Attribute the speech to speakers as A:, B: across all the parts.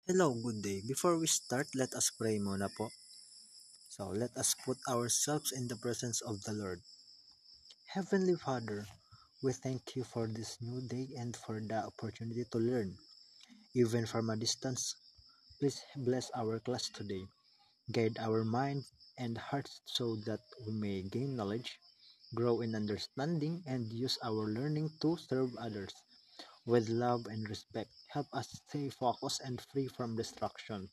A: Hello, good day. Before we start, let us pray muna po. So, let us put ourselves in the presence of the Lord. Heavenly Father, we thank you for this new day and for the opportunity to learn. Even from a distance, please bless our class today. Guide our minds and hearts so that we may gain knowledge, grow in understanding, and use our learning to serve others. With love and respect, help us stay focused and free from distraction.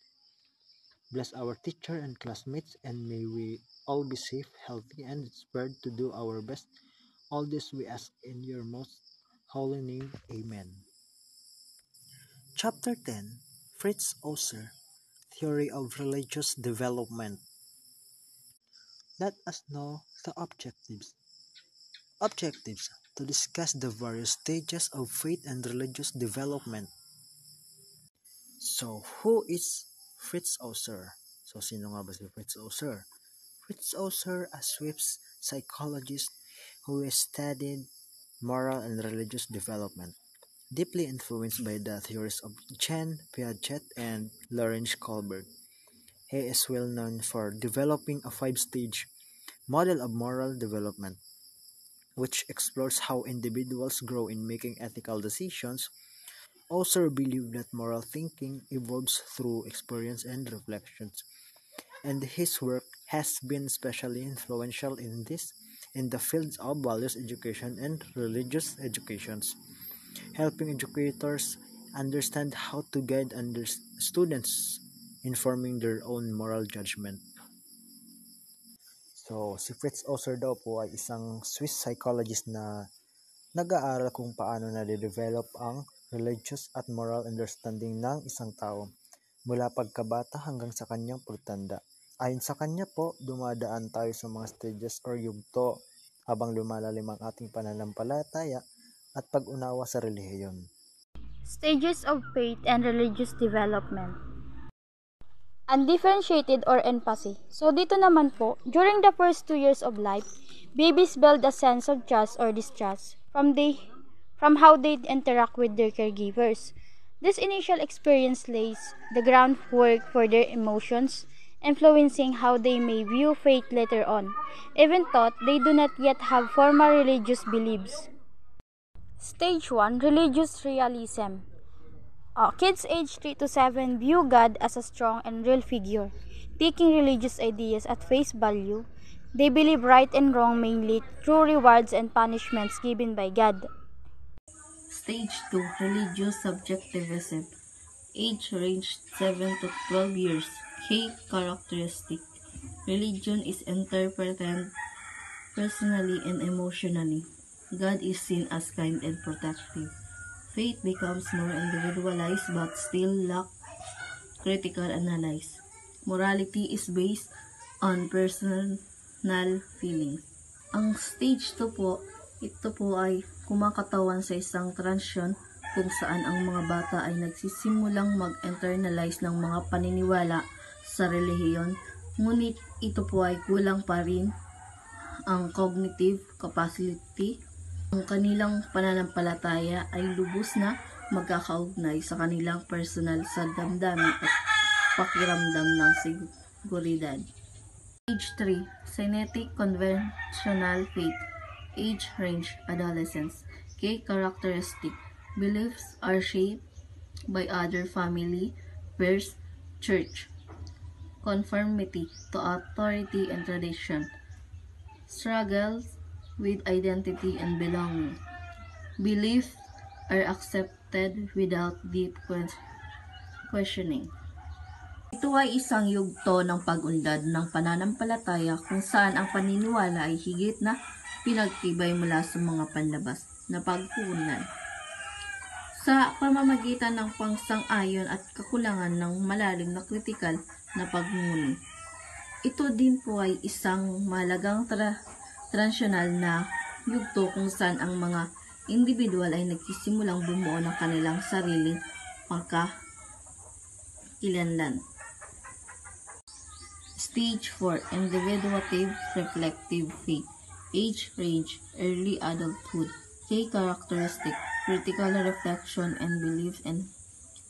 A: Bless our teacher and classmates, and may we all be safe, healthy, and inspired to do our best. All this we ask in your most holy name. Amen. Chapter 10, Fritz Oser, Theory of Religious Development. Let us know the objectives. Objectives to discuss the various stages of faith and religious development. So, who is Fritz Oser? So, sino nga ba si Fritz Oser? Fritz Oser, a Swiss psychologist who has studied moral and religious development, deeply influenced by the theories of Jean Piaget and Lawrence Kohlberg. He is well known for developing a five-stage model of moral development, which explores how individuals grow in making ethical decisions. Oser believed that moral thinking evolves through experience and reflections, and his work has been especially influential in the fields of values education and religious educations, helping educators understand how to guide students in forming their own moral judgment. So, si Fritz Oser daw po ay isang Swiss psychologist na nag-aaral kung paano na-develop ang religious at moral understanding ng isang tao mula pagkabata hanggang sa kanyang pagtanda. Ayon sa kanya po, dumadaan tayo sa mga stages or yugto habang lumalalim ang ating pananampalataya at pag-unawa sa relihiyon.
B: Stages of faith and religious development. Undifferentiated or empathy. So dito naman po, during the first 2 years of life, babies build a sense of trust or distrust from how they interact with their caregivers. This initial experience lays the groundwork for their emotions, influencing how they may view faith later on, even though they do not yet have formal religious beliefs. Stage 1, Religious Realism. Kids aged 3 to 7 view God as a strong and real figure. Taking religious ideas at face value, they believe right and wrong may lead through rewards and punishments given by God.
C: Stage 2, Religious Subjectivism. Age range 7 to 12 years. Key characteristic. Religion is interpreted personally and emotionally. God is seen as kind and protective. Faith becomes more individualized but still lacks critical analysis. Morality is based on personal feelings. Ang stage 2 po, ito po ay kumakatawan sa isang transyon kung saan ang mga bata ay nagsisimulang mag-internalize ng mga paniniwala sa relihiyon, ngunit ito po ay kulang pa rin ang cognitive capacity. Ang kanilang pananampalataya ay lubos na magkakaugnay sa kanilang personal sa damdamin at pakiramdam ng seguridad. Age 3, Synthetic Conventional Faith. Age range, adolescence. Key characteristic. Beliefs are shaped by other family, peers, church. Conformity to authority and tradition. Struggles with identity and belonging. Beliefs are accepted without deep questioning. Ito ay isang yugto ng pag-unlad ng pananampalataya kung saan ang paniniwala ay higit na pinagtibay mula sa mga panlabas na pagpunan. Sa pamamagitan ng pangsang-ayon at kakulangan ng malalim na kritikal na pagmumuni. Ito din po ay isang mahalagang transyonal na yugto kung saan ang mga individual ay nagsisimulang bumuo ng kanilang sariling pagkakilanlan. Stage 4, Individuative Reflective Faith. Age range, early adulthood. Key characteristic, critical reflection and belief and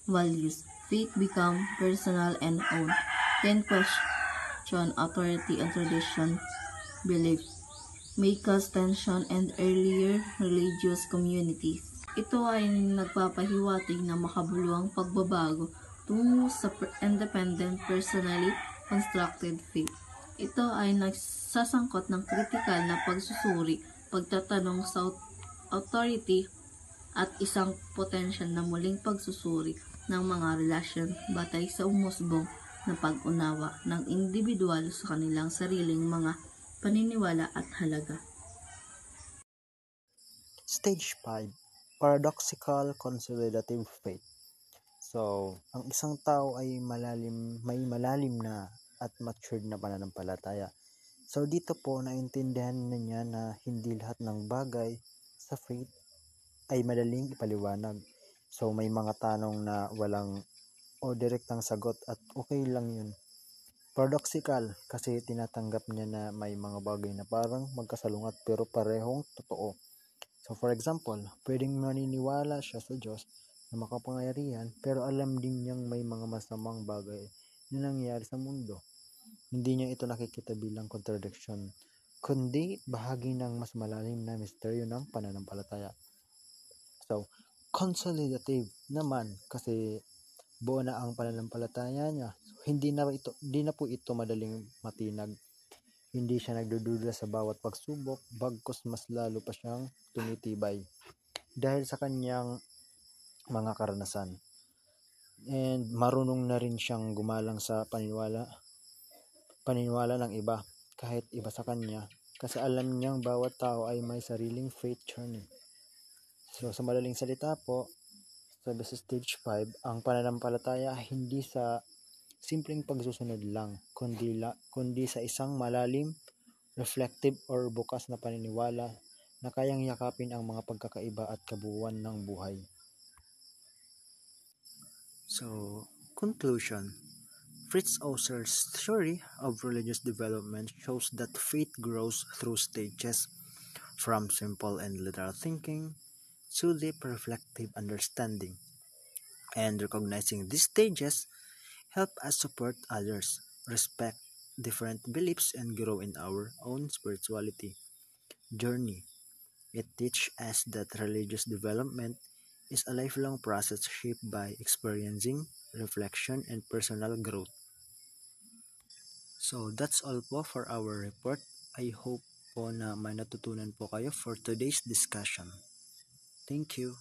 C: values. faith become personal and own. Then question authority and tradition belief may cause tension and earlier religious communities. Ito ay nagpapahiwatig na makabuluhang pagbabago tungo sa independent personally constructed faith. Ito ay nagsasangkot ng kritikal na pagsusuri, pagtatanong sa authority at isang potensyal na muling pagsusuri ng mga relasyon batay sa umusbong na pag-unawa ng individual sa kanilang sariling mga paniniwala at halaga.
A: Stage 5, Paradoxical Consolidative Faith. So, ang isang tao ay may malalim na at matured na pananampalataya. So, dito po naintindihan na niya na hindi lahat ng bagay sa faith ay madaling ipaliwanag. So, may mga tanong na walang o direktang sagot at okay lang yun. Paradoxical kasi tinatanggap niya na may mga bagay na parang magkasalungat pero parehong totoo. So for example, pwedeng maniniwala siya sa Diyos na makapangyarihan pero alam din niyang may mga masamang bagay na nangyayari sa mundo. Hindi niya ito nakikita bilang contradiction, kundi bahagi ng mas malalim na misteryo ng pananampalataya. So, consolidative naman kasi buo na ang pananampalataya niya. So, hindi na po ito madaling matinag. Hindi siya nagdududa sa bawat pagsubok, bagkus mas lalo pa siyang tumitibay dahil sa kanyang mga karanasan. And marunong na rin siyang gumalang sa paniniwala ng iba, kahit iba sa kanya, kasi alam niyang bawat tao ay may sariling faith journey. So sa madaling salita po, sa stage 5, ang pananampalataya hindi sa simpleng pagsusunod lang, kundi sa isang malalim, reflective or bukas na paniniwala na kayang yakapin ang mga pagkakaiba at kabuuan ng buhay. So, conclusion. Fritz Oeser's theory of religious development shows that faith grows through stages, from simple and literal thinking to deep reflective understanding. And recognizing these stages help us support others, respect different beliefs, and grow in our own spirituality journey. It teaches us that religious development is a lifelong process shaped by experiencing, reflection, and personal growth. So that's all po for our report. I hope po na may natutunan po kayo for today's discussion. Thank you.